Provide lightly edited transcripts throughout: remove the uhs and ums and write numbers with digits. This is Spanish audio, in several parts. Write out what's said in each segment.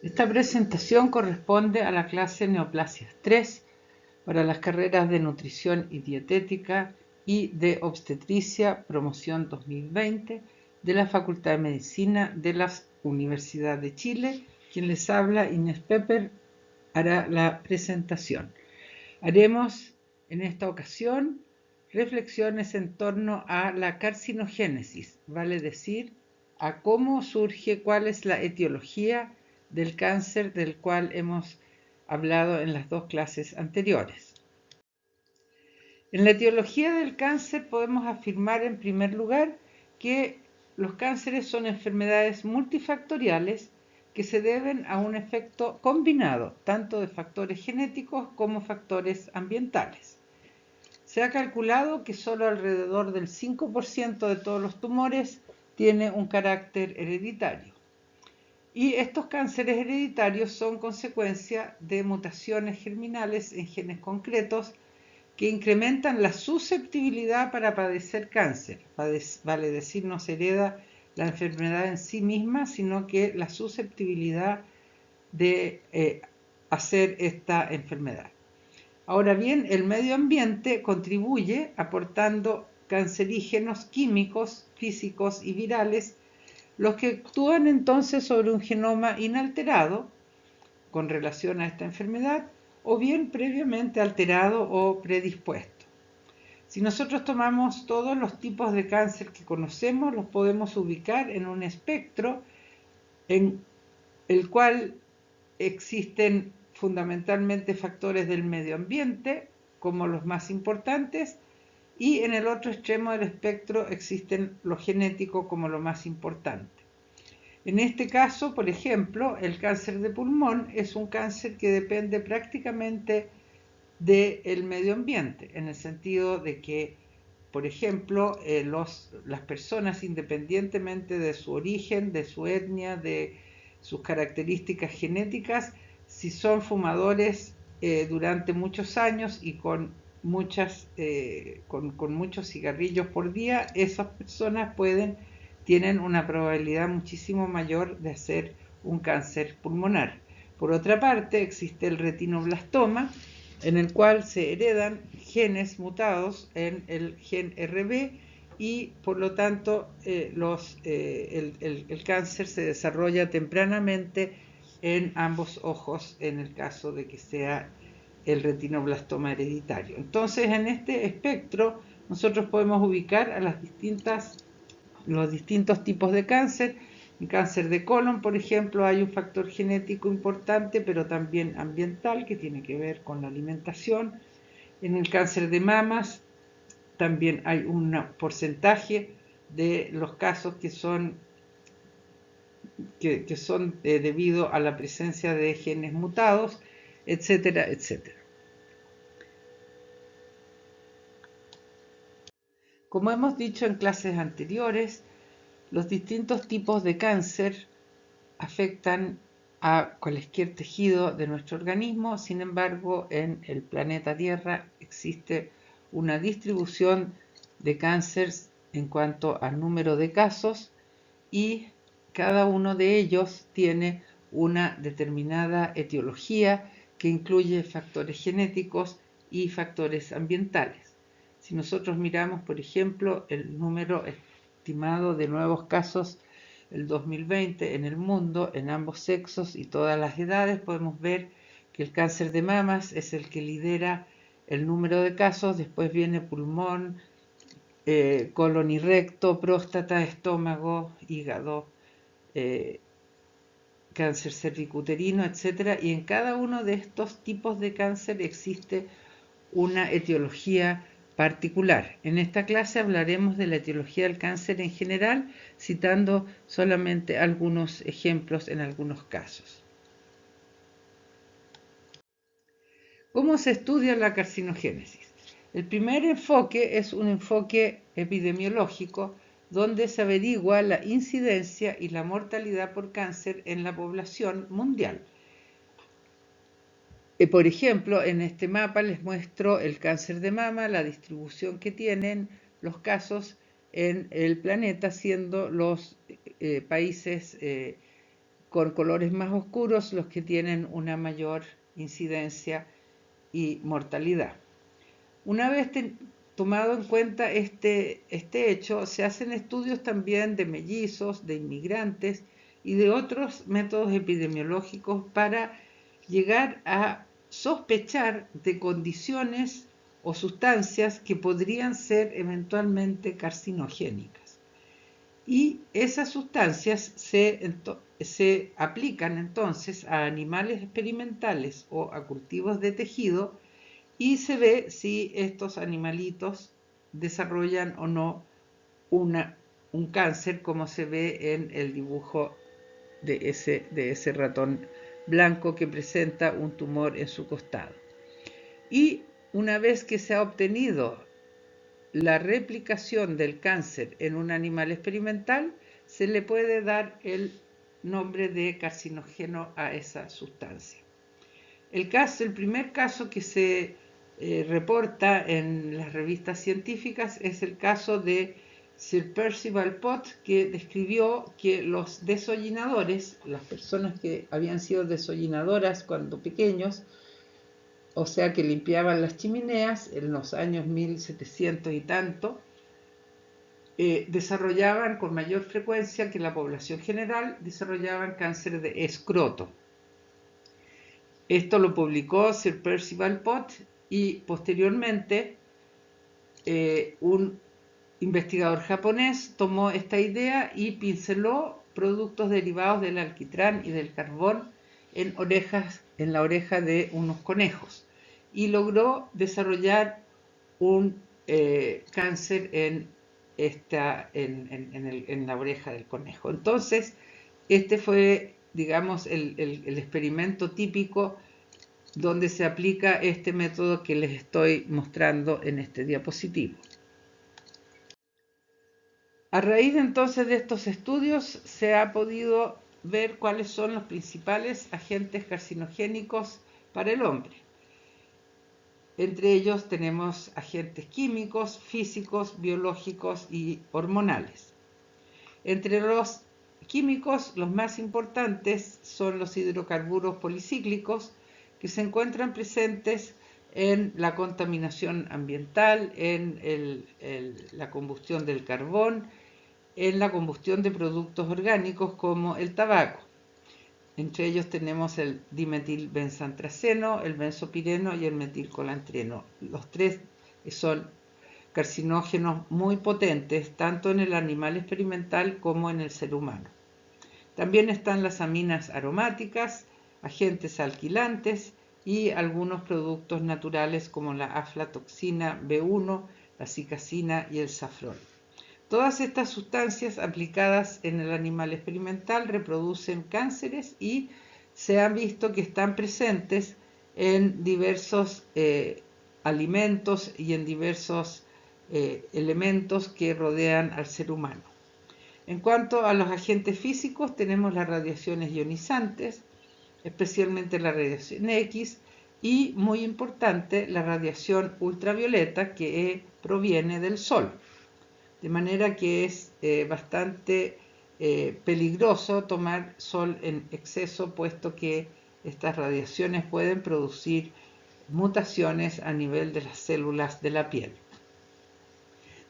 Esta presentación corresponde a la clase Neoplasias 3 para las carreras de Nutrición y Dietética y de Obstetricia Promoción 2020 de la Facultad de Medicina de la Universidad de Chile. Quien les habla, Inés Pepper, hará la presentación. Haremos en esta ocasión reflexiones en torno a la carcinogénesis, vale decir, a cómo surge, cuál es la etiología del cáncer del cual hemos hablado en las dos clases anteriores. En la etiología del cáncer podemos afirmar en primer lugar que los cánceres son enfermedades multifactoriales que se deben a un efecto combinado tanto de factores genéticos como factores ambientales. Se ha calculado que solo alrededor del 5% de todos los tumores tiene un carácter hereditario. Y estos cánceres hereditarios son consecuencia de mutaciones germinales en genes concretos que incrementan la susceptibilidad para padecer cáncer. Vale decir, no se hereda la enfermedad en sí misma, sino que la susceptibilidad de hacer esta enfermedad. Ahora bien, el medio ambiente contribuye aportando cancerígenos químicos, físicos y virales, los que actúan entonces sobre un genoma inalterado con relación a esta enfermedad o bien previamente alterado o predispuesto. Si nosotros tomamos todos los tipos de cáncer que conocemos, los podemos ubicar en un espectro en el cual existen fundamentalmente factores del medio ambiente como los más importantes y en el otro extremo del espectro existen lo genético como lo más importante. En este caso, por ejemplo, el cáncer de pulmón es un cáncer que depende prácticamente del medio ambiente, en el sentido de que, por ejemplo, las personas, independientemente de su origen, de su etnia, de sus características genéticas, si son fumadores durante muchos años y con muchos cigarrillos por día, esas personas tienen una probabilidad muchísimo mayor de hacer un cáncer pulmonar. Por otra parte, existe el retinoblastoma, en el cual se heredan genes mutados en el gen RB y por lo tanto el cáncer se desarrolla tempranamente en ambos ojos en el caso de que sea el retinoblastoma hereditario. Entonces, en este espectro nosotros podemos ubicar a los distintos tipos de cáncer. En cáncer de colon, por ejemplo, hay un factor genético importante, pero también ambiental, que tiene que ver con la alimentación. En el cáncer de mamas también hay un porcentaje de los casos que son debido a la presencia de genes mutados, etcétera, etcétera. Como hemos dicho en clases anteriores, los distintos tipos de cáncer afectan a cualquier tejido de nuestro organismo. Sin embargo, en el planeta Tierra existe una distribución de cánceres en cuanto al número de casos y cada uno de ellos tiene una determinada etiología que incluye factores genéticos y factores ambientales. Si nosotros miramos, por ejemplo, el número estimado de nuevos casos el 2020 en el mundo, en ambos sexos y todas las edades, podemos ver que el cáncer de mamas es el que lidera el número de casos, después viene pulmón, colon y recto, próstata, estómago, hígado, cáncer cervicuterino, etc. Y en cada uno de estos tipos de cáncer existe una etiología particular. En esta clase hablaremos de la etiología del cáncer en general, citando solamente algunos ejemplos en algunos casos. ¿Cómo se estudia la carcinogénesis? El primer enfoque es un enfoque epidemiológico donde se averigua la incidencia y la mortalidad por cáncer en la población mundial. Por ejemplo, en este mapa les muestro el cáncer de mama, la distribución que tienen los casos en el planeta, siendo los países con colores más oscuros los que tienen una mayor incidencia y mortalidad. Una vez tomado en cuenta este hecho, se hacen estudios también de mellizos, de inmigrantes y de otros métodos epidemiológicos para llegar a sospechar de condiciones o sustancias que podrían ser eventualmente carcinogénicas. Y esas sustancias se aplican entonces a animales experimentales o a cultivos de tejido y se ve si estos animalitos desarrollan o no un cáncer, como se ve en el dibujo de ese ratón blanco que presenta un tumor en su costado. Y una vez que se ha obtenido la replicación del cáncer en un animal experimental, se le puede dar el nombre de carcinógeno a esa sustancia. El primer caso que se reporta en las revistas científicas es el caso de Sir Percival Pott, que describió que los desollinadores, las personas que habían sido desollinadoras cuando pequeños, o sea que limpiaban las chimeneas en los años 1700 y tanto, desarrollaban con mayor frecuencia que la población general, desarrollaban cáncer de escroto. Esto lo publicó Sir Percival Pott y posteriormente un investigador japonés tomó esta idea y pinceló productos derivados del alquitrán y del carbón en la oreja de unos conejos y logró desarrollar un cáncer en la oreja del conejo. Entonces, este fue, digamos, el experimento típico donde se aplica este método que les estoy mostrando en este diapositivo. A raíz entonces de estos estudios se ha podido ver cuáles son los principales agentes carcinogénicos para el hombre. Entre ellos tenemos agentes químicos, físicos, biológicos y hormonales. Entre los químicos, los más importantes son los hidrocarburos policíclicos, que se encuentran presentes en la contaminación ambiental, en la combustión del carbón, en la combustión de productos orgánicos como el tabaco. Entre ellos tenemos el dimetilbensantraceno, el benzopireno y el metilcolantreno. Los tres son carcinógenos muy potentes, tanto en el animal experimental como en el ser humano. También están las aminas aromáticas, agentes alquilantes y algunos productos naturales como la aflatoxina B1, la cicacina y el safrón. Todas estas sustancias aplicadas en el animal experimental reproducen cánceres y se han visto que están presentes en diversos alimentos y en diversos elementos que rodean al ser humano. En cuanto a los agentes físicos, tenemos las radiaciones ionizantes, especialmente la radiación X, y muy importante la radiación ultravioleta que proviene del Sol. De manera que es bastante peligroso tomar sol en exceso, puesto que estas radiaciones pueden producir mutaciones a nivel de las células de la piel.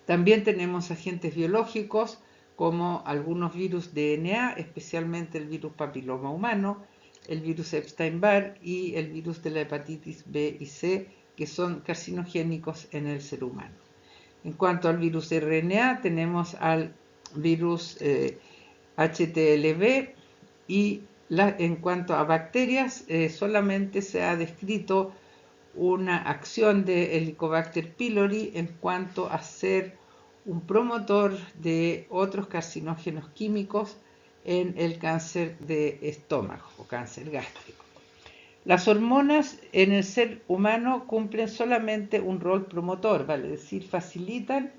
También tenemos agentes biológicos como algunos virus DNA, especialmente el virus papiloma humano, el virus Epstein-Barr y el virus de la hepatitis B y C, que son carcinogénicos en el ser humano. En cuanto al virus RNA, tenemos al virus HTLV y en cuanto a bacterias, solamente se ha descrito una acción de Helicobacter pylori en cuanto a ser un promotor de otros carcinógenos químicos en el cáncer de estómago o cáncer gástrico. Las hormonas en el ser humano cumplen solamente un rol promotor, vale decir, facilitan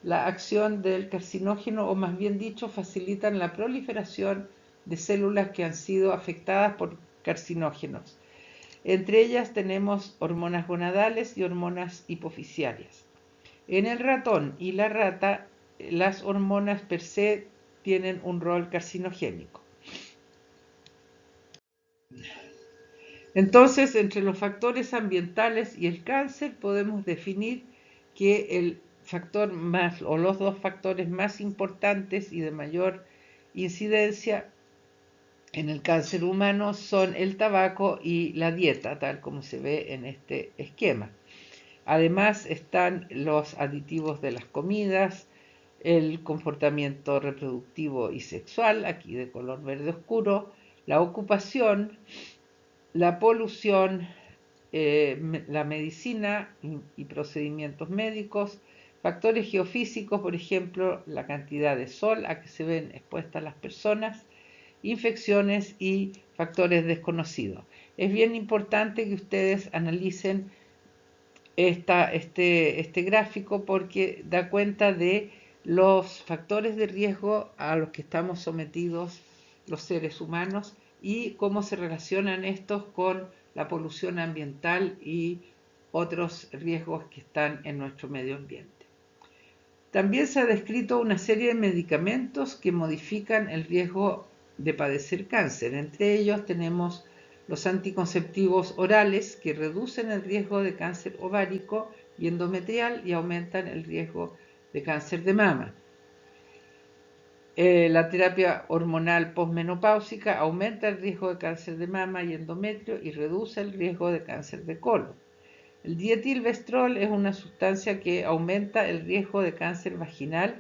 la acción del carcinógeno o más bien dicho, facilitan la proliferación de células que han sido afectadas por carcinógenos. Entre ellas tenemos hormonas gonadales y hormonas hipofisiarias. En el ratón y la rata, las hormonas per se tienen un rol carcinogénico. Entonces, entre los factores ambientales y el cáncer podemos definir que el factor más, o los dos factores más importantes y de mayor incidencia en el cáncer humano son el tabaco y la dieta, tal como se ve en este esquema. Además están los aditivos de las comidas, el comportamiento reproductivo y sexual, aquí de color verde oscuro, la ocupación, la polución, la medicina y procedimientos médicos, factores geofísicos, por ejemplo, la cantidad de sol a que se ven expuestas las personas, infecciones y factores desconocidos. Es bien importante que ustedes analicen este gráfico porque da cuenta de los factores de riesgo a los que estamos sometidos los seres humanos y cómo se relacionan estos con la polución ambiental y otros riesgos que están en nuestro medio ambiente. También se ha descrito una serie de medicamentos que modifican el riesgo de padecer cáncer. Entre ellos tenemos los anticonceptivos orales que reducen el riesgo de cáncer ovárico y endometrial y aumentan el riesgo de cáncer de mama. La terapia hormonal posmenopáusica aumenta el riesgo de cáncer de mama y endometrio y reduce el riesgo de cáncer de colon. El dietilvestrol es una sustancia que aumenta el riesgo de cáncer vaginal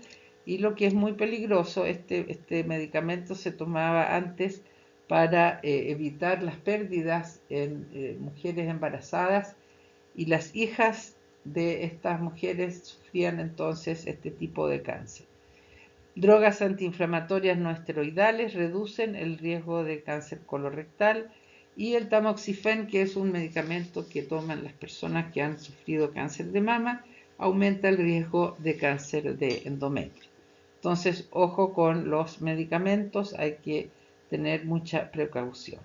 y lo que es muy peligroso, este medicamento se tomaba antes para evitar las pérdidas en mujeres embarazadas y las hijas de estas mujeres sufrían entonces este tipo de cáncer. Drogas antiinflamatorias no esteroidales reducen el riesgo de cáncer colorectal y el tamoxifen, que es un medicamento que toman las personas que han sufrido cáncer de mama, aumenta el riesgo de cáncer de endometrio. Entonces, ojo con los medicamentos, hay que tener mucha precaución.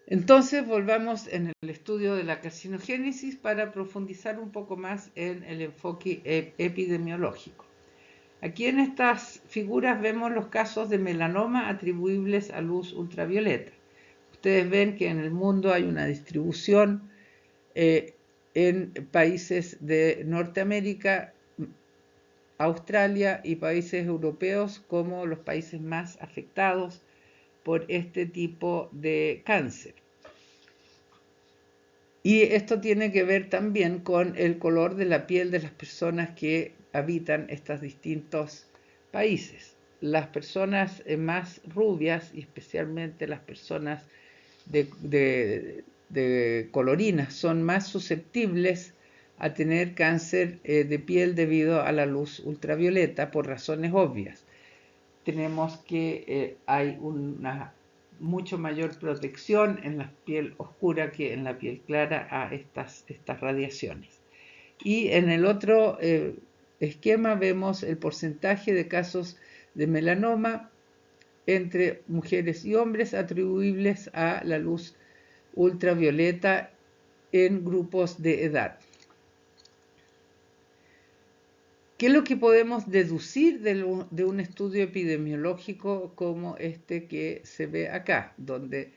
Entonces, volvamos en el estudio de la carcinogénesis para profundizar un poco más en el enfoque epidemiológico. Aquí en estas figuras vemos los casos de melanoma atribuibles a luz ultravioleta. Ustedes ven que en el mundo hay una distribución en países de Norteamérica, Australia y países europeos como los países más afectados por este tipo de cáncer. Y esto tiene que ver también con el color de la piel de las personas que habitan estos distintos países. Las personas más rubias, y especialmente las personas de colorinas, son más susceptibles a tener cáncer de piel debido a la luz ultravioleta por razones obvias. Tenemos que hay una mucho mayor protección en la piel oscura que en la piel clara a estas radiaciones. Y en el otro esquema vemos el porcentaje de casos de melanoma entre mujeres y hombres atribuibles a la luz ultravioleta en grupos de edad. ¿Qué es lo que podemos deducir de un estudio epidemiológico como este que se ve acá, donde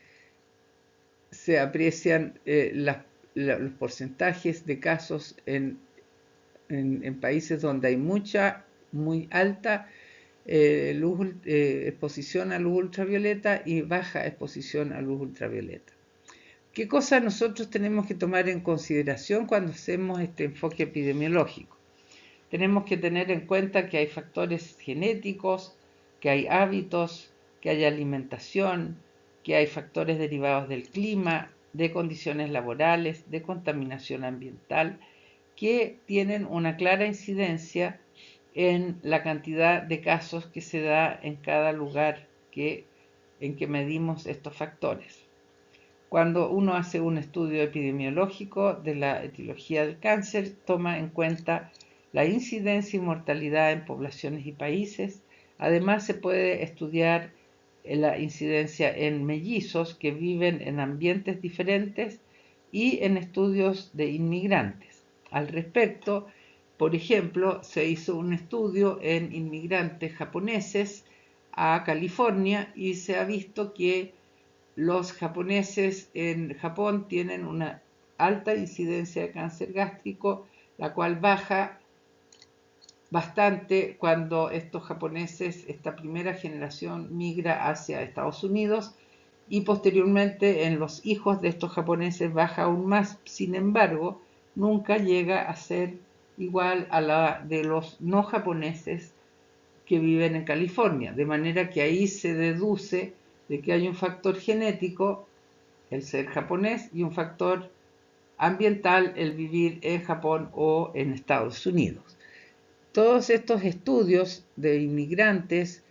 se aprecian los porcentajes de casos en países donde hay muy alta exposición a luz ultravioleta y baja exposición a luz ultravioleta? ¿Qué cosas nosotros tenemos que tomar en consideración cuando hacemos este enfoque epidemiológico? Tenemos que tener en cuenta que hay factores genéticos, que hay hábitos, que hay alimentación, que hay factores derivados del clima, de condiciones laborales, de contaminación ambiental, que tienen una clara incidencia en la cantidad de casos que se da en cada lugar en que medimos estos factores. Cuando uno hace un estudio epidemiológico de la etiología del cáncer, toma en cuenta la incidencia y mortalidad en poblaciones y países. Además, se puede estudiar la incidencia en mellizos que viven en ambientes diferentes y en estudios de inmigrantes. Al respecto, por ejemplo, se hizo un estudio en inmigrantes japoneses a California y se ha visto que los japoneses en Japón tienen una alta incidencia de cáncer gástrico, la cual baja bastante cuando estos japoneses, esta primera generación, migra hacia Estados Unidos y posteriormente en los hijos de estos japoneses baja aún más. Sin embargo, nunca llega a ser igual a la de los no japoneses que viven en California, de manera que ahí se deduce de que hay un factor genético, el ser japonés, y un factor ambiental, el vivir en Japón o en Estados Unidos. Todos estos estudios de inmigrantes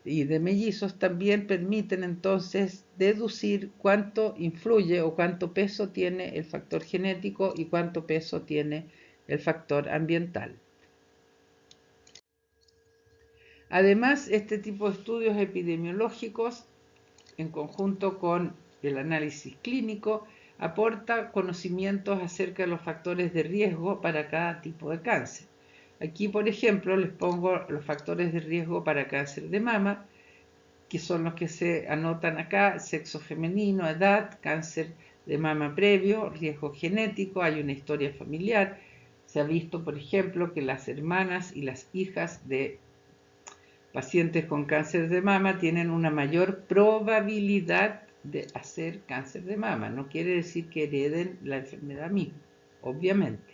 y de mellizos también permiten entonces deducir cuánto influye o cuánto peso tiene el factor genético y cuánto peso tiene el factor ambiental. Además, este tipo de estudios epidemiológicos, en conjunto con el análisis clínico, aporta conocimientos acerca de los factores de riesgo para cada tipo de cáncer. Aquí, por ejemplo, les pongo los factores de riesgo para cáncer de mama, que son los que se anotan acá: sexo femenino, edad, cáncer de mama previo, riesgo genético, hay una historia familiar. Se ha visto, por ejemplo, que las hermanas y las hijas de pacientes con cáncer de mama tienen una mayor probabilidad de hacer cáncer de mama. No quiere decir que hereden la enfermedad misma, obviamente.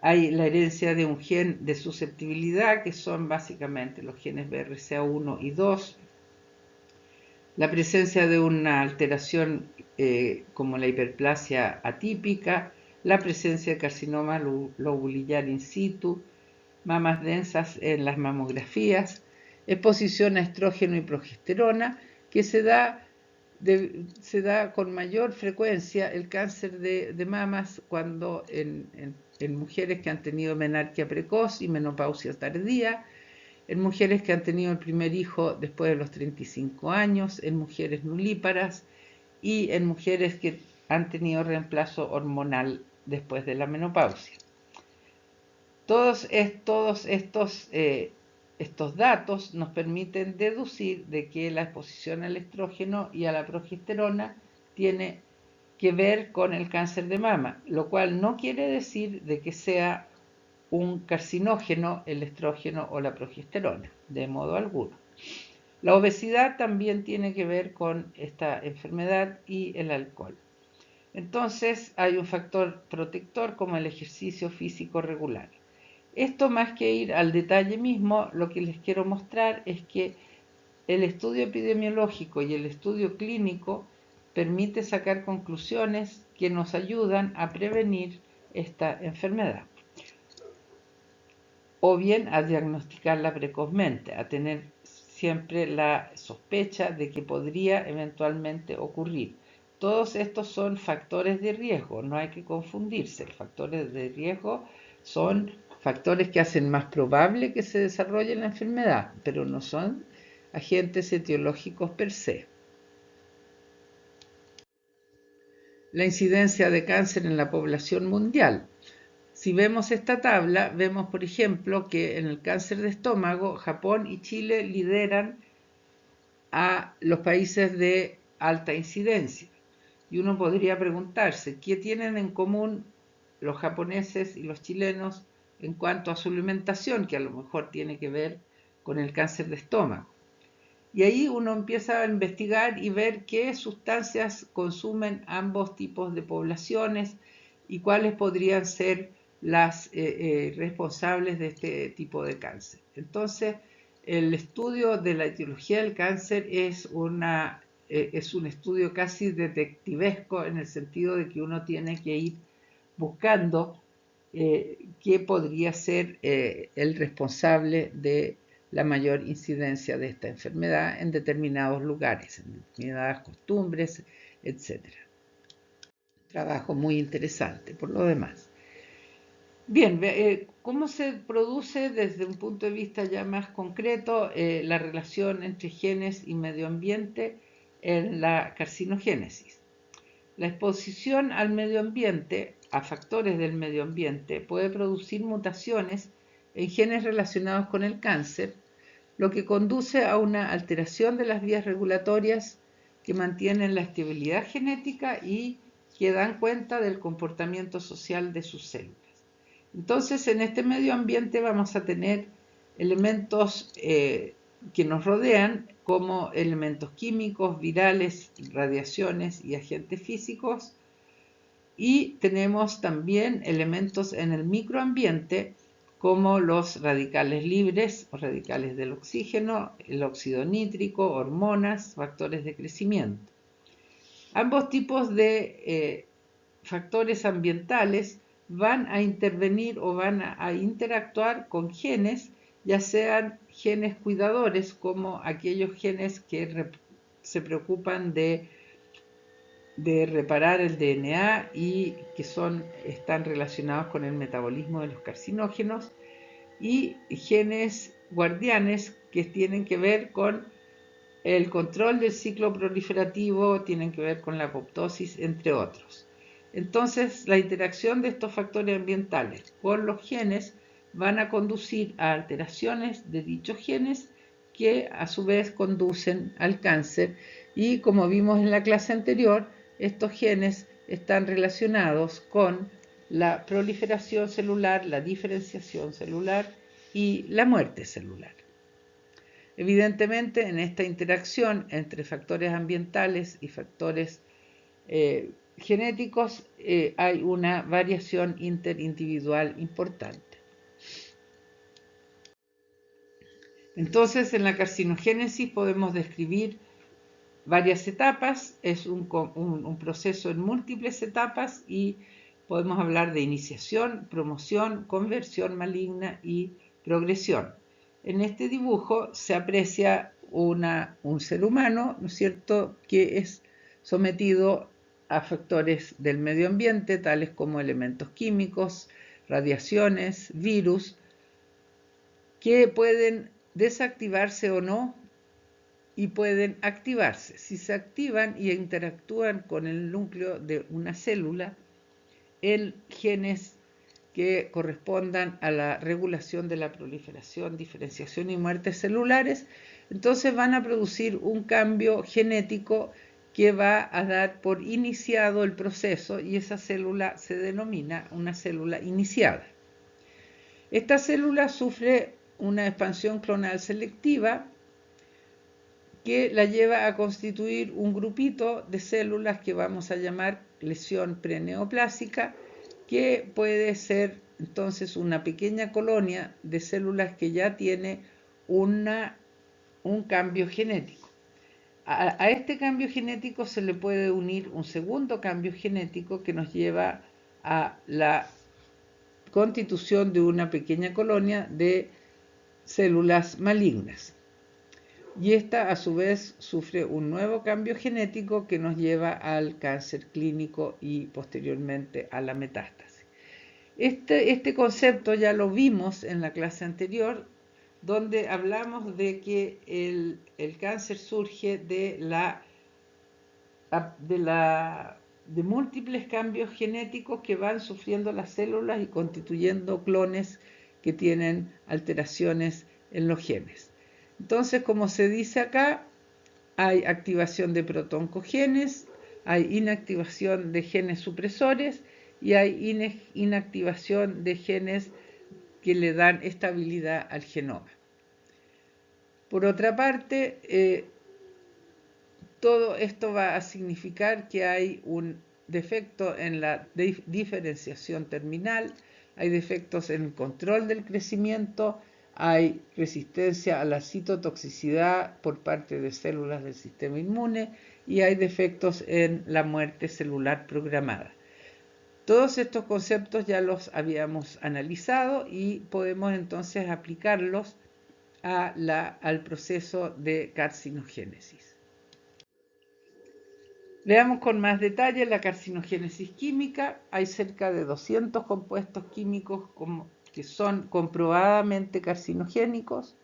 Hay la herencia de un gen de susceptibilidad, que son básicamente los genes BRCA1 y 2, la presencia de una alteración como la hiperplasia atípica, la presencia de carcinoma lobulillar in situ, mamas densas en las mamografías, exposición a estrógeno y progesterona, que se da con mayor frecuencia el cáncer de mamas cuando en mujeres que han tenido menarquia precoz y menopausia tardía, en mujeres que han tenido el primer hijo después de los 35 años, en mujeres nulíparas y en mujeres que han tenido reemplazo hormonal después de la menopausia. Todos estos datos nos permiten deducir de que la exposición al estrógeno y a la progesterona tiene que ver con el cáncer de mama, lo cual no quiere decir de que sea un carcinógeno el estrógeno o la progesterona, de modo alguno. La obesidad también tiene que ver con esta enfermedad y el alcohol. Entonces hay un factor protector como el ejercicio físico regular. Esto, más que ir al detalle mismo, lo que les quiero mostrar es que el estudio epidemiológico y el estudio clínico permite sacar conclusiones que nos ayudan a prevenir esta enfermedad, o bien a diagnosticarla precozmente, a tener siempre la sospecha de que podría eventualmente ocurrir. Todos estos son factores de riesgo, no hay que confundirse. Los factores de riesgo son factores que hacen más probable que se desarrolle la enfermedad, pero no son agentes etiológicos per se. La incidencia de cáncer en la población mundial. Si vemos esta tabla, vemos, por ejemplo, que en el cáncer de estómago, Japón y Chile lideran a los países de alta incidencia. Y uno podría preguntarse, ¿qué tienen en común los japoneses y los chilenos en cuanto a su alimentación, que a lo mejor tiene que ver con el cáncer de estómago? Y ahí uno empieza a investigar y ver qué sustancias consumen ambos tipos de poblaciones y cuáles podrían ser las responsables de este tipo de cáncer. Entonces, el estudio de la etiología del cáncer es un estudio casi detectivesco, en el sentido de que uno tiene que ir buscando qué podría ser el responsable de la mayor incidencia de esta enfermedad en determinados lugares, en determinadas costumbres, etc. Trabajo muy interesante, por lo demás. Bien, ¿cómo se produce desde un punto de vista ya más concreto la relación entre genes y medio ambiente en la carcinogénesis? La exposición al medio ambiente, a factores del medio ambiente, puede producir mutaciones en genes relacionados con el cáncer, lo que conduce a una alteración de las vías regulatorias que mantienen la estabilidad genética y que dan cuenta del comportamiento social de sus células. Entonces, en este medio ambiente vamos a tener elementos que nos rodean, como elementos químicos, virales, radiaciones y agentes físicos, y tenemos también elementos en el microambiente, como los radicales libres o radicales del oxígeno, el óxido nítrico, hormonas, factores de crecimiento. Ambos tipos de factores ambientales van a intervenir o van a interactuar con genes, ya sean genes cuidadores, como aquellos genes que se preocupan de reparar el DNA y que están relacionados con el metabolismo de los carcinógenos, y genes guardianes que tienen que ver con el control del ciclo proliferativo, tienen que ver con la apoptosis, entre otros. Entonces, la interacción de estos factores ambientales con los genes van a conducir a alteraciones de dichos genes que a su vez conducen al cáncer, y como vimos en la clase anterior, estos genes están relacionados con la proliferación celular, la diferenciación celular y la muerte celular. Evidentemente, en esta interacción entre factores ambientales y factores genéticos hay una variación interindividual importante. Entonces, en la carcinogénesis podemos describir varias etapas, es un proceso en múltiples etapas, y podemos hablar de iniciación, promoción, conversión maligna y progresión. En este dibujo se aprecia un ser humano, ¿no es cierto?, que es sometido a factores del medio ambiente, tales como elementos químicos, radiaciones, virus, que pueden desactivarse o no, y pueden activarse. Si se activan y interactúan con el núcleo de una célula, en genes que correspondan a la regulación de la proliferación, diferenciación y muerte celulares, entonces van a producir un cambio genético que va a dar por iniciado el proceso, y esa célula se denomina una célula iniciada. Esta célula sufre una expansión clonal selectiva que la lleva a constituir un grupito de células que vamos a llamar lesión preneoplásica, que puede ser entonces una pequeña colonia de células que ya tiene un cambio genético. A este cambio genético se le puede unir un segundo cambio genético que nos lleva a la constitución de una pequeña colonia de células malignas. Y esta a su vez sufre un nuevo cambio genético que nos lleva al cáncer clínico y posteriormente a la metástasis. Este concepto ya lo vimos en la clase anterior, donde hablamos de que el cáncer surge de múltiples cambios genéticos que van sufriendo las células y constituyendo clones que tienen alteraciones en los genes. Entonces, como se dice acá, hay activación de protoncogenes, hay inactivación de genes supresores y hay inactivación de genes que le dan estabilidad al genoma. Por otra parte, todo esto va a significar que hay un defecto en la diferenciación terminal, hay defectos en el control del crecimiento, hay resistencia a la citotoxicidad por parte de células del sistema inmune y hay defectos en la muerte celular programada. Todos estos conceptos ya los habíamos analizado y podemos entonces aplicarlos al proceso de carcinogénesis. Veamos con más detalle la carcinogénesis química. Hay cerca de 200 compuestos químicos que son comprobadamente carcinogénicos.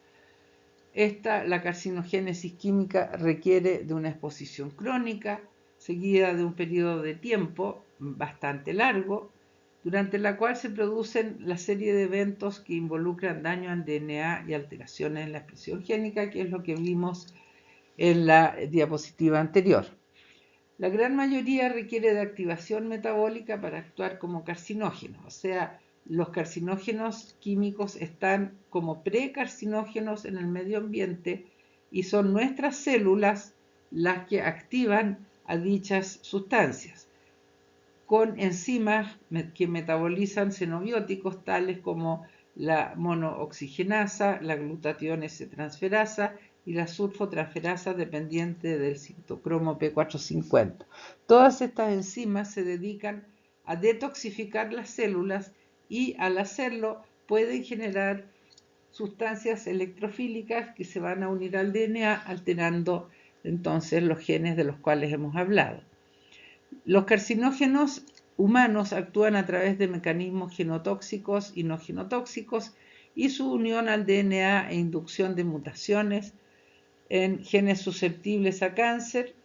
La carcinogénesis química requiere de una exposición crónica, seguida de un periodo de tiempo bastante largo, durante la cual se producen la serie de eventos que involucran daño al DNA y alteraciones en la expresión génica, que es lo que vimos en la diapositiva anterior. La gran mayoría requiere de activación metabólica para actuar como carcinógenos, o sea, los carcinógenos químicos están como precarcinógenos en el medio ambiente y son nuestras células las que activan a dichas sustancias con enzimas que metabolizan xenobióticos tales como la monooxigenasa, la glutatión S-transferasa y la sulfotransferasa dependiente del citocromo P450. Todas estas enzimas se dedican a detoxificar las células y al hacerlo pueden generar sustancias electrofílicas que se van a unir al DNA alterando entonces los genes de los cuales hemos hablado. Los carcinógenos humanos actúan a través de mecanismos genotóxicos y no genotóxicos y su unión al DNA e inducción de mutaciones en genes susceptibles a cáncer,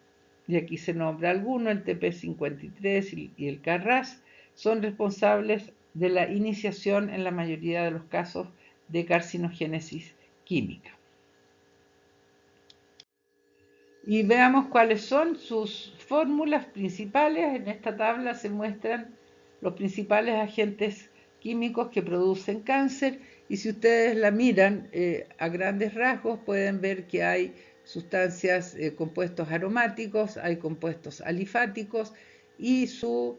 y aquí se nombra alguno, el TP53 y el KRAS, son responsables de la iniciación en la mayoría de los casos de carcinogénesis química. Y veamos cuáles son sus fórmulas principales. En esta tabla se muestran los principales agentes químicos que producen cáncer y si ustedes la miran a grandes rasgos pueden ver que hay sustancias, compuestos aromáticos, hay compuestos alifáticos y su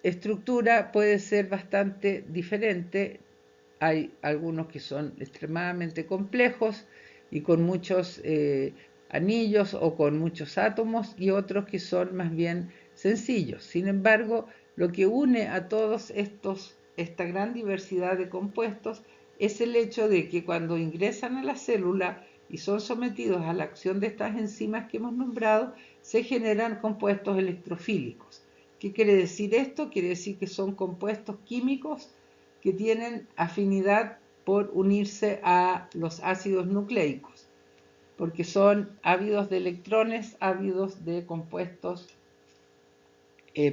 estructura puede ser bastante diferente. Hay algunos que son extremadamente complejos y con muchos anillos o con muchos átomos y otros que son más bien sencillos. Sin embargo, lo que une a todos esta gran diversidad de compuestos es el hecho de que cuando ingresan a la célula y son sometidos a la acción de estas enzimas que hemos nombrado, se generan compuestos electrofílicos. ¿Qué quiere decir esto? Quiere decir que son compuestos químicos que tienen afinidad por unirse a los ácidos nucleicos, porque son ávidos de electrones, ávidos de compuestos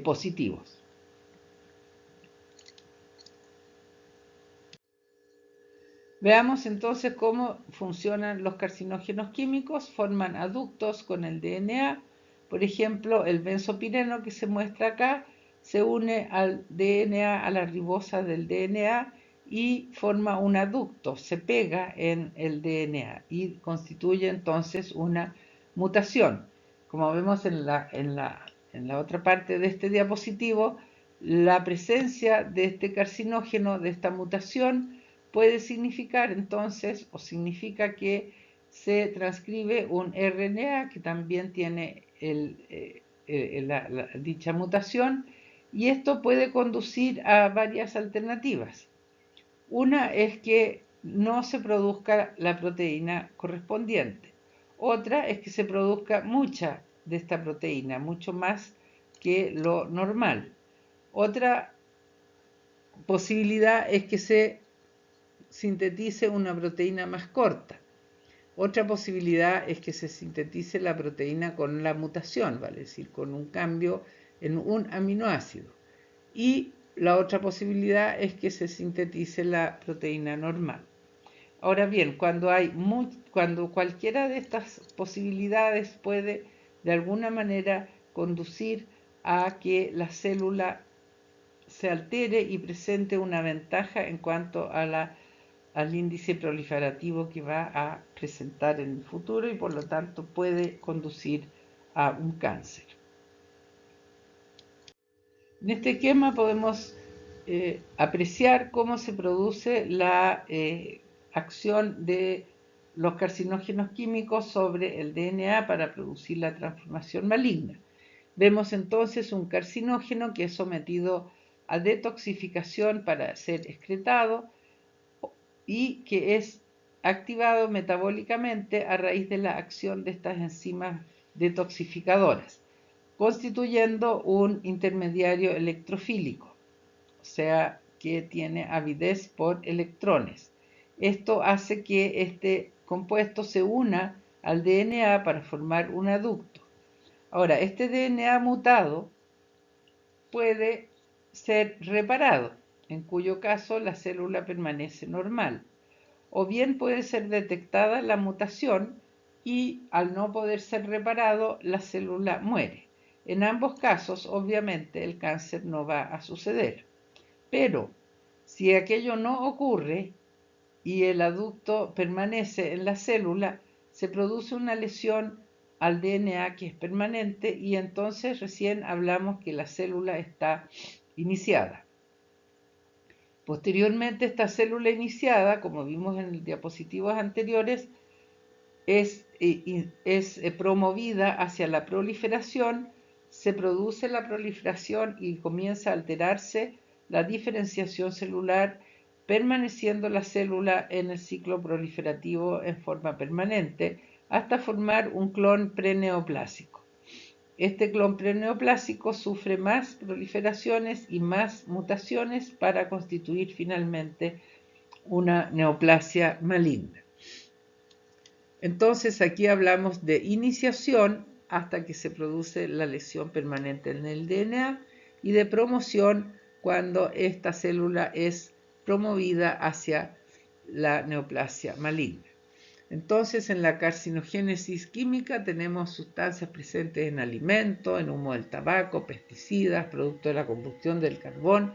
positivos. Veamos entonces cómo funcionan los carcinógenos químicos. Forman aductos con el DNA. Por ejemplo, el benzopireno que se muestra acá se une al DNA, a la ribosa del DNA y forma un aducto, se pega en el DNA y constituye entonces una mutación. Como vemos en la otra parte de este diapositivo, la presencia de este carcinógeno, de esta mutación, puede significar entonces, o significa que se transcribe un RNA que también tiene dicha mutación, y esto puede conducir a varias alternativas. Una es que no se produzca la proteína correspondiente. Otra es que se produzca mucha de esta proteína, mucho más que lo normal. Otra posibilidad es que se sintetice una proteína más corta. Otra posibilidad es que se sintetice la proteína con la mutación, vale decir, con un cambio en un aminoácido. Y la otra posibilidad es que se sintetice la proteína normal. Ahora bien, cuando cualquiera de estas posibilidades puede de alguna manera conducir a que la célula se altere y presente una ventaja en cuanto a al índice proliferativo que va a presentar en el futuro y por lo tanto puede conducir a un cáncer. En este esquema podemos apreciar cómo se produce la acción de los carcinógenos químicos sobre el DNA para producir la transformación maligna. Vemos entonces un carcinógeno que es sometido a detoxificación para ser excretado y que es activado metabólicamente a raíz de la acción de estas enzimas detoxificadoras, constituyendo un intermediario electrofílico, o sea, que tiene avidez por electrones. Esto hace que este compuesto se una al DNA para formar un aducto. Ahora, este DNA mutado puede ser reparado, en cuyo caso la célula permanece normal, o bien puede ser detectada la mutación y al no poder ser reparado la célula muere. En ambos casos, obviamente, el cáncer no va a suceder. Pero si aquello no ocurre y el aducto permanece en la célula, se produce una lesión al DNA que es permanente y entonces recién hablamos que la célula está iniciada. Posteriormente, esta célula iniciada, como vimos en diapositivas anteriores, es promovida hacia la proliferación, se produce la proliferación y comienza a alterarse la diferenciación celular, permaneciendo la célula en el ciclo proliferativo en forma permanente hasta formar un clon preneoplásico. Este clon preneoplásico sufre más proliferaciones y más mutaciones para constituir finalmente una neoplasia maligna. Entonces aquí hablamos de iniciación hasta que se produce la lesión permanente en el DNA y de promoción cuando esta célula es promovida hacia la neoplasia maligna. Entonces, en la carcinogénesis química tenemos sustancias presentes en alimentos, en humo del tabaco, pesticidas, producto de la combustión del carbón,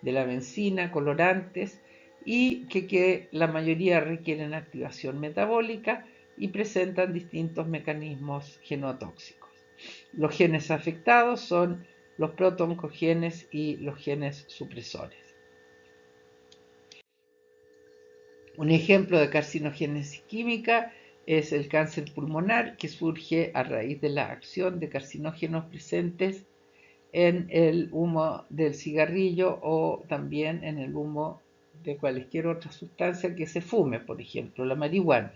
de la benzina, colorantes, y que la mayoría requieren activación metabólica y presentan distintos mecanismos genotóxicos. Los genes afectados son los protoncogenes y los genes supresores. Un ejemplo de carcinogénesis química es el cáncer pulmonar, que surge a raíz de la acción de carcinógenos presentes en el humo del cigarrillo o también en el humo de cualquier otra sustancia que se fume, por ejemplo, la marihuana.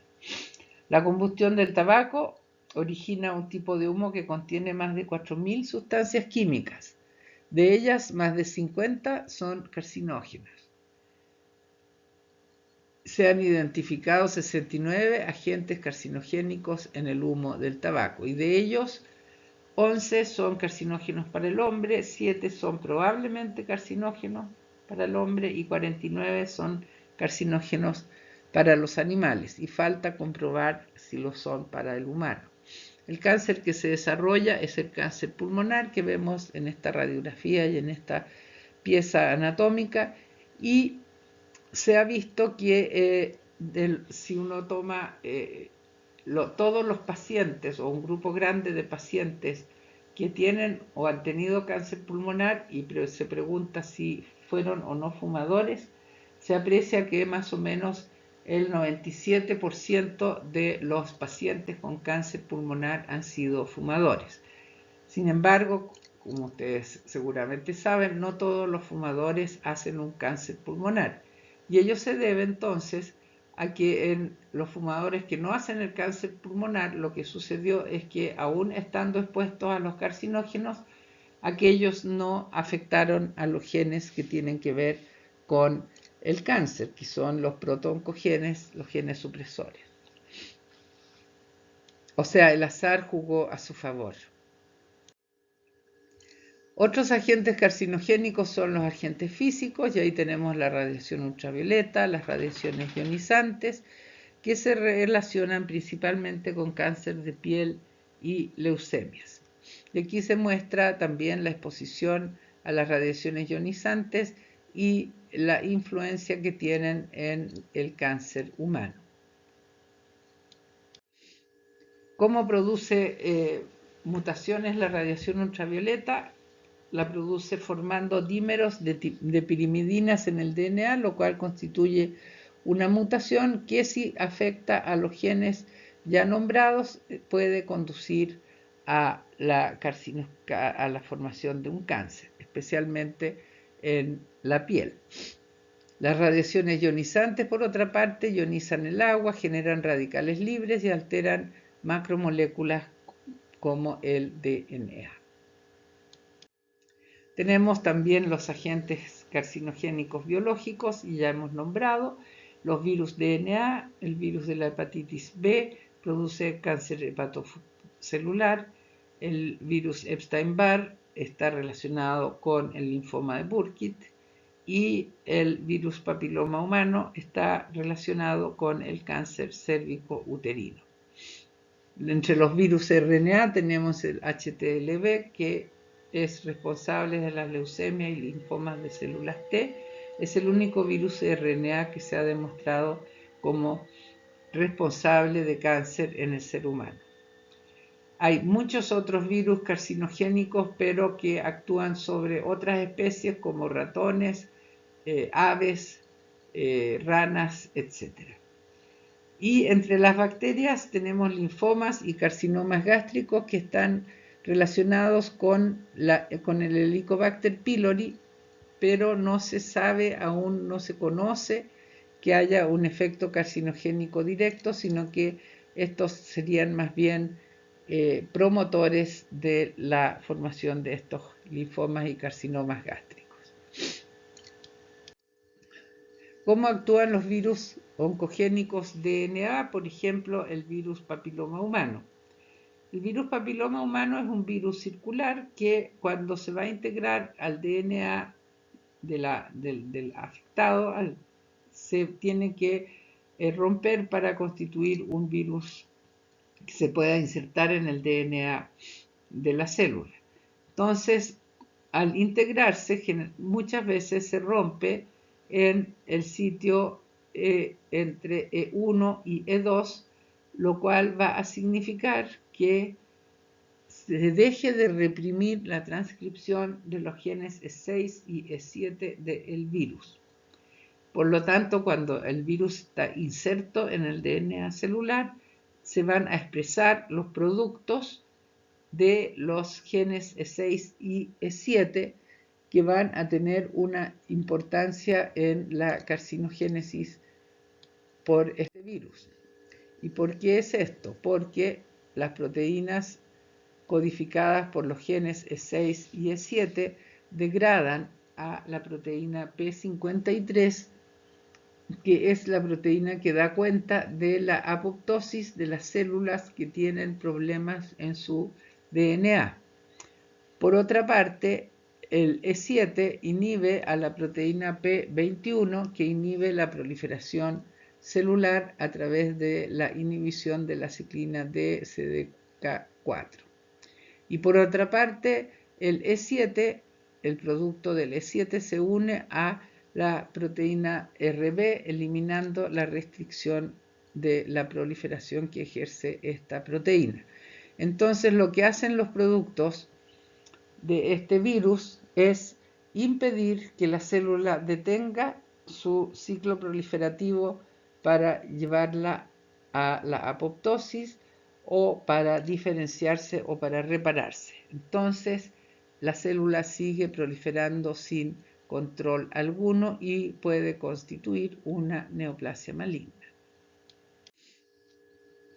La combustión del tabaco origina un tipo de humo que contiene más de 4.000 sustancias químicas. De ellas, más de 50 son carcinógenas. Se han identificado 69 agentes carcinogénicos en el humo del tabaco y de ellos 11 son carcinógenos para el hombre, 7 son probablemente carcinógenos para el hombre y 49 son carcinógenos para los animales y falta comprobar si lo son para el humano. El cáncer que se desarrolla es el cáncer pulmonar que vemos en esta radiografía y en esta pieza anatómica y se ha visto que si uno toma todos los pacientes o un grupo grande de pacientes que tienen o han tenido cáncer pulmonar y se pregunta si fueron o no fumadores, se aprecia que más o menos el 97% de los pacientes con cáncer pulmonar han sido fumadores. Sin embargo, como ustedes seguramente saben, no todos los fumadores hacen un cáncer pulmonar. Y ello se debe entonces a que en los fumadores que no hacen el cáncer pulmonar, lo que sucedió es que aún estando expuestos a los carcinógenos, aquellos no afectaron a los genes que tienen que ver con el cáncer, que son los protoncogenes, los genes supresores. O sea, el azar jugó a su favor. Otros agentes carcinogénicos son los agentes físicos, y ahí tenemos la radiación ultravioleta, las radiaciones ionizantes, que se relacionan principalmente con cáncer de piel y leucemias. Y aquí se muestra también la exposición a las radiaciones ionizantes y la influencia que tienen en el cáncer humano. ¿Cómo produce mutaciones la radiación ultravioleta? La produce formando dímeros de pirimidinas en el DNA, lo cual constituye una mutación que si afecta a los genes ya nombrados puede conducir a la formación de un cáncer, especialmente en la piel. Las radiaciones ionizantes, por otra parte, ionizan el agua, generan radicales libres y alteran macromoléculas como el DNA. Tenemos también los agentes carcinogénicos biológicos, y ya hemos nombrado los virus DNA. El virus de la hepatitis B produce cáncer hepatocelular, el virus Epstein-Barr está relacionado con el linfoma de Burkitt y el virus papiloma humano está relacionado con el cáncer cérvico-uterino. Entre los virus RNA tenemos el HTLV, que es responsable de la leucemia y linfomas de células T. Es el único virus RNA que se ha demostrado como responsable de cáncer en el ser humano. Hay muchos otros virus carcinogénicos, pero que actúan sobre otras especies como ratones, aves, ranas, etc. Y entre las bacterias tenemos linfomas y carcinomas gástricos que están relacionados con el Helicobacter pylori, pero no se sabe, aún no se conoce que haya un efecto carcinogénico directo, sino que estos serían más bien promotores de la formación de estos linfomas y carcinomas gástricos. ¿Cómo actúan los virus oncogénicos DNA? Por ejemplo, el virus papiloma humano. El virus papiloma humano es un virus circular que cuando se va a integrar al DNA del afectado, se tiene que romper para constituir un virus que se pueda insertar en el DNA de la célula. Entonces, al integrarse, muchas veces se rompe en el sitio entre E1 y E2, lo cual va a significar que se deje de reprimir la transcripción de los genes E6 y E7 del virus. Por lo tanto, cuando el virus está inserto en el DNA celular, se van a expresar los productos de los genes E6 y E7 que van a tener una importancia en la carcinogénesis por este virus. ¿Y por qué es esto? Porque las proteínas codificadas por los genes E6 y E7 degradan a la proteína P53, que es la proteína que da cuenta de la apoptosis de las células que tienen problemas en su DNA. Por otra parte, el E7 inhibe a la proteína P21, que inhibe la proliferación celular a través de la inhibición de la ciclina D-CDK4. Y por otra parte, el E7, el producto del E7 se une a la proteína RB, eliminando la restricción de la proliferación que ejerce esta proteína. Entonces, lo que hacen los productos de este virus es impedir que la célula detenga su ciclo proliferativo para llevarla a la apoptosis o para diferenciarse o para repararse. Entonces, la célula sigue proliferando sin control alguno y puede constituir una neoplasia maligna.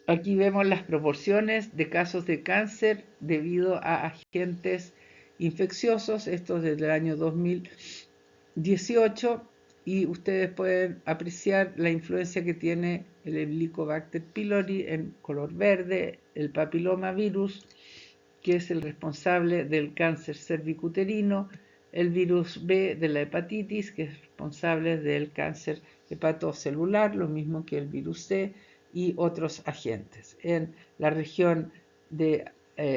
Aquí vemos las proporciones de casos de cáncer debido a agentes infecciosos, esto desde el año 2018, y ustedes pueden apreciar la influencia que tiene el Helicobacter pylori en color verde, el papilomavirus, que es el responsable del cáncer cervicuterino, el virus B de la hepatitis, que es responsable del cáncer hepatocelular, lo mismo que el virus C, y otros agentes. En la región de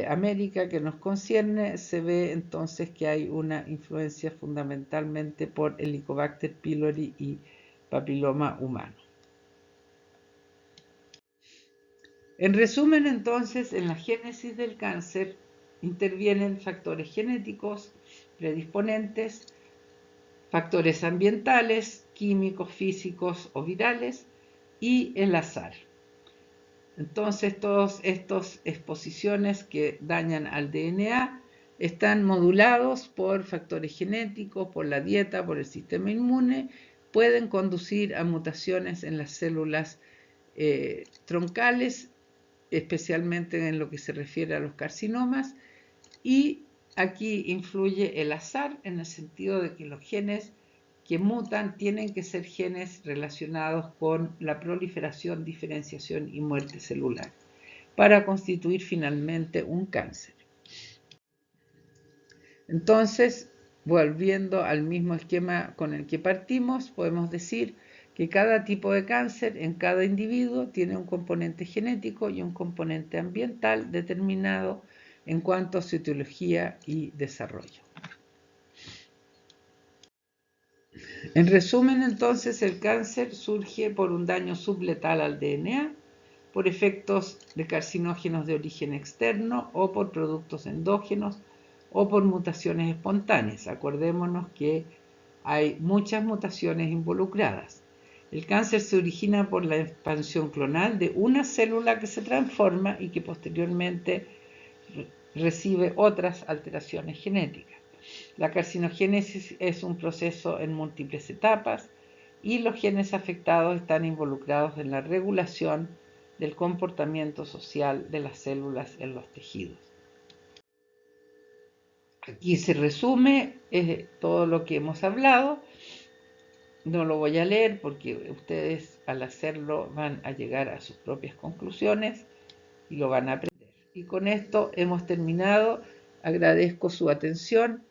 América que nos concierne, se ve entonces que hay una influencia fundamentalmente por Helicobacter pylori y papiloma humano. En resumen, entonces, en la génesis del cáncer intervienen factores genéticos predisponentes, factores ambientales, químicos, físicos o virales y el azar. Entonces, todas estas exposiciones que dañan al DNA están modulados por factores genéticos, por la dieta, por el sistema inmune, pueden conducir a mutaciones en las células troncales, especialmente en lo que se refiere a los carcinomas, y aquí influye el azar en el sentido de que los genes que mutan tienen que ser genes relacionados con la proliferación, diferenciación y muerte celular para constituir finalmente un cáncer. Entonces, volviendo al mismo esquema con el que partimos, podemos decir que cada tipo de cáncer en cada individuo tiene un componente genético y un componente ambiental determinado en cuanto a su etiología y desarrollo. En resumen, entonces, el cáncer surge por un daño subletal al DNA, por efectos de carcinógenos de origen externo o por productos endógenos o por mutaciones espontáneas. Acordémonos que hay muchas mutaciones involucradas. El cáncer se origina por la expansión clonal de una célula que se transforma y que posteriormente recibe otras alteraciones genéticas. La carcinogénesis es un proceso en múltiples etapas y los genes afectados están involucrados en la regulación del comportamiento social de las células en los tejidos. Aquí se resume todo lo que hemos hablado. No lo voy a leer porque ustedes al hacerlo van a llegar a sus propias conclusiones y lo van a aprender. Y con esto hemos terminado. Agradezco su atención